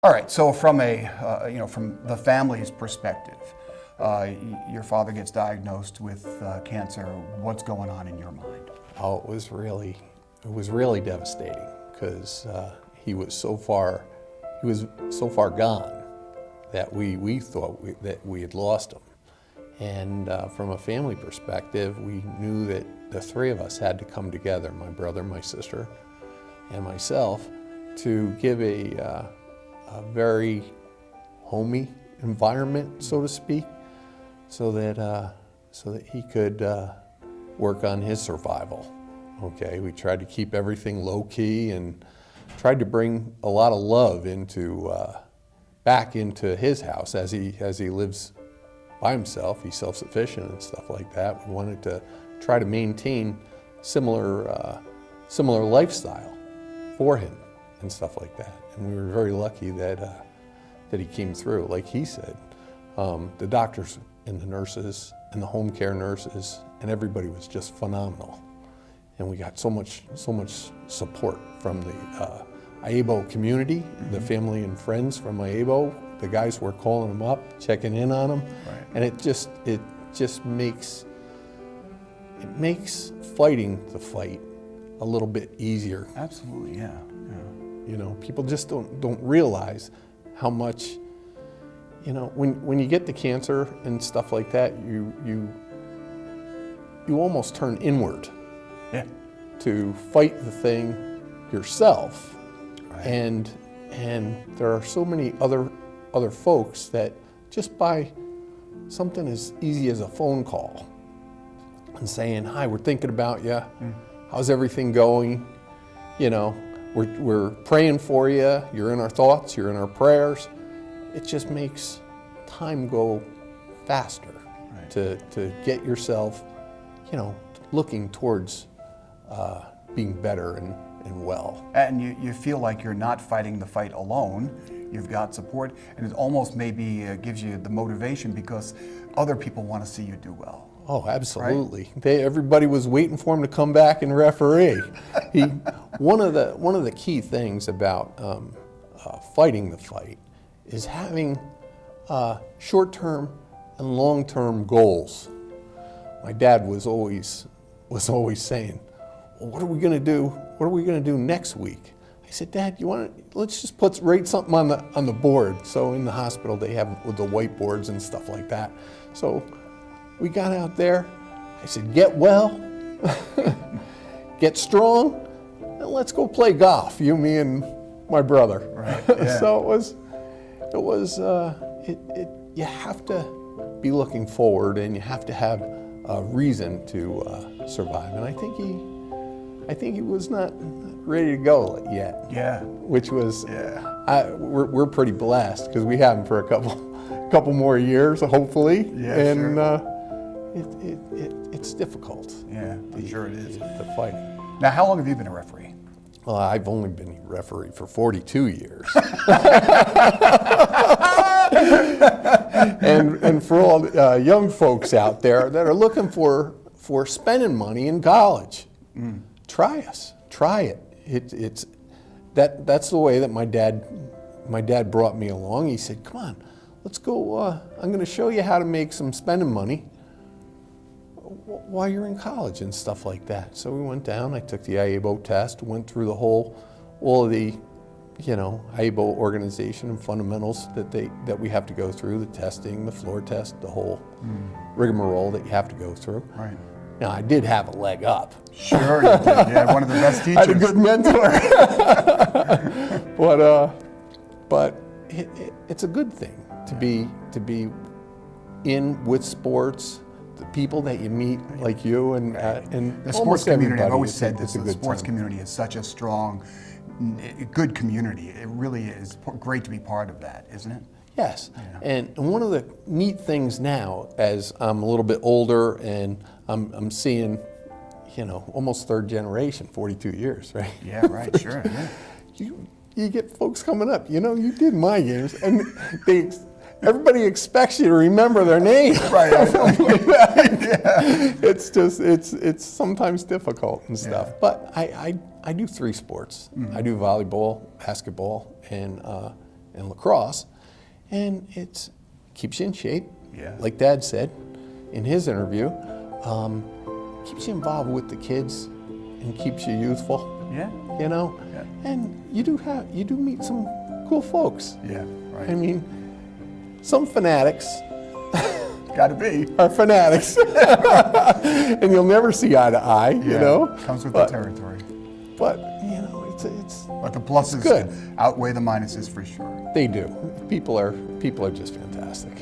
All right, so from from the family's perspective, your father gets diagnosed with cancer. What's going on in your mind? Oh, it was really devastating because he was so far gone that we thought that we had lost him. And from a family perspective, we knew that the three of us had to come together, my brother, my sister, and myself, to give a very homey environment, so to speak, so that he could work on his survival. Okay, we tried to keep everything low key and tried to bring a lot of love back into his house as he lives by himself. He's self-sufficient and stuff like that. We wanted to try to maintain similar lifestyle for him and stuff like that. And we were very lucky that he came through. Like he said, the doctors and the nurses and the home care nurses and everybody was just phenomenal. And we got so much support from the IABO community, the family and friends from IABO. The guys were calling him up, checking in on him, right. And it just makes fighting the fight a little bit easier. Absolutely, yeah. You know, people just don't realize how much, you know, when you get the cancer and stuff like that, you almost turn inward. Yeah. To fight the thing yourself. Right. And there are so many other folks that just by something as easy as a phone call and saying, "Hi, we're thinking about you. How's everything going? You know, we're praying for you. You're in our thoughts, you're in our prayers." It just makes time go faster. Right. To get yourself, you know, looking towards being better and well. And you feel like you're not fighting the fight alone. You've got support, and it almost maybe gives you the motivation because other people want to see you do well. Oh, absolutely. Right? Everybody was waiting for him to come back and referee. One of the key things about fighting the fight is having short-term and long-term goals. My dad was always saying, "Well, what are we going to do? What are we going to do next week?" I said, "Dad, let's just write something on the board." So in the hospital they have with the whiteboards and stuff like that. So we got out there. I said, "Get well, get strong, and let's go play golf. You, me, and my brother." Right. Yeah. So you have to be looking forward, and you have to have a reason to survive. And I think he was not ready to go yet. Yeah. Which was, yeah. We're pretty blessed because we have him for a couple more years, hopefully. Yeah, and sure. It's difficult. Yeah, I'm sure it is. The fighting. Now, how long have you been a referee? Well, I've only been a referee for 42 years. and for all young folks out there that are looking for spending money in college, try us. Try it. That's the way that my dad brought me along. He said, "Come on, let's go. I'm going to show you how to make some spending money while you're in college and stuff like that." So we went down. I took the IABO test. Went through all of the, IABO organization and fundamentals that we have to go through. The testing, the floor test, the whole rigmarole that you have to go through. Right. Now, I did have a leg up. Sure you did. You had one of the best teachers. I had a good mentor. But it's a good thing to be in with sports, the people that you meet like you and the sports community. I've always said it's this. a The good sports time. community is such a strong, good community. It really is great to be part of that, isn't it? Yes, Yeah. and one of the neat things now, as I'm a little bit older and I'm seeing, almost third generation, 42 years, right? Yeah, right, sure. Yeah. You get folks coming up, you did my games, and everybody expects you to remember their name. Right. Yeah. It's sometimes difficult and stuff, Yeah. but I do three sports. I do volleyball, basketball, and and lacrosse, and it keeps you in shape. Yeah. Like Dad said in his interview, keeps you involved with the kids and keeps you youthful. Yeah. You know, Yeah. and you do meet some cool folks. Yeah, right. I mean, some fanatics Gotta be. are fanatics, and you'll never see eye to eye. You know, Comes with but, the territory. But you know, it's But the pluses good. outweigh the minuses for sure. they do. People are just fantastic.